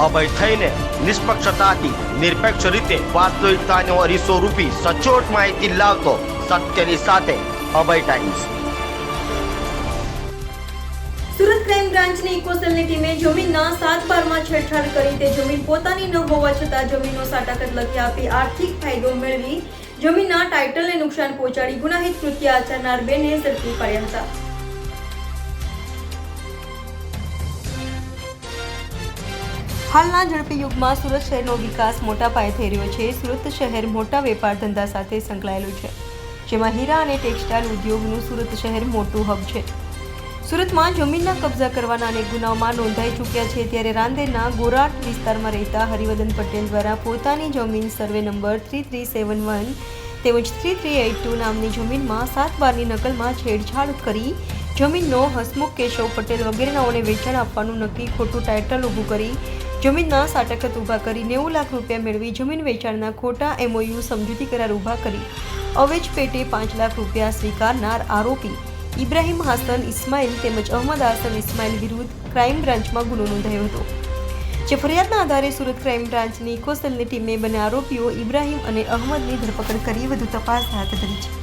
અભય થઈને નિષ્પક્ષતાથી નિરપેક્ષ રીતે વાસ્તવિકતાનો અરીસો રૂપી સચોટ માહિતી લાવતો સત્યની સાથે અભય ટાઈમ્સ। સુરત ક્રાઇમ બ્રાન્ચની ઇકોસેલની ટીમે જમીનના 7/12માં છેડછાડ કરી તે જમીન પોતાની ન હોવા છતાં જમીનનો સાટાકટ લખી આપી આર્થિક ફાયદો મેળવી જમીનના ટાઇટલને નુકસાન પહોંચાડી ગુનાહિત કૃત્ય આચરનાર બેને ઝડપી પાડ્યા હતા। હાલના ઝડપી યુગમાં સુરત શહેરનો વિકાસ મોટા પાયે થઈ રહ્યો છે। સુરત શહેર મોટા વેપાર ધંધા સાથે સંકળાયેલું છે, જેમાં હીરા અને ટેક્સટાઇલ ઉદ્યોગનું સુરત શહેર મોટું હબ છે। સુરતમાં જમીનના કબજા કરવાના અનેક ગુનાઓમાં નોંધાઈ ચૂક્યા છે। ત્યારે રાંદેરના ગોરાટ વિસ્તારમાં રહેતા હરિવર્ધન પટેલ દ્વારા પોતાની જમીન સર્વે નંબર 3371 તેમજ 3382 નામની જમીનમાં 7/12ની નકલમાં છેડછાડ કરી જમીનનો હસમુખ કેશવ પટેલ વગેરેનાઓને વેચાણ આપવાનું નક્કી ખોટું ટાઇટલ ઊભું કરી જમીનના સાટકત ઊભા કરી 90 લાખ રૂપિયા મેળવી જમીન વેચાણના ખોટા MOU સમજૂતી કરાર ઊભા કરી અવેજ પેટે 5 લાખ રૂપિયા સ્વીકારનાર આરોપી ઇબ્રાહિમ હાસન ઇસ્માઇલ તેમજ અહમદ હાસન ઇસ્માઇલ વિરુદ્ધ ક્રાઇમ બ્રાન્ચમાં ગુનો નોંધાયો હતો, જે ફરિયાદના આધારે સુરત ક્રાઇમ બ્રાન્ચની ઇકોસેલની ટીમે બંને આરોપીઓ ઇબ્રાહિમ અને અહમદની ધરપકડ કરી વધુ તપાસ હાથ ધરી છે।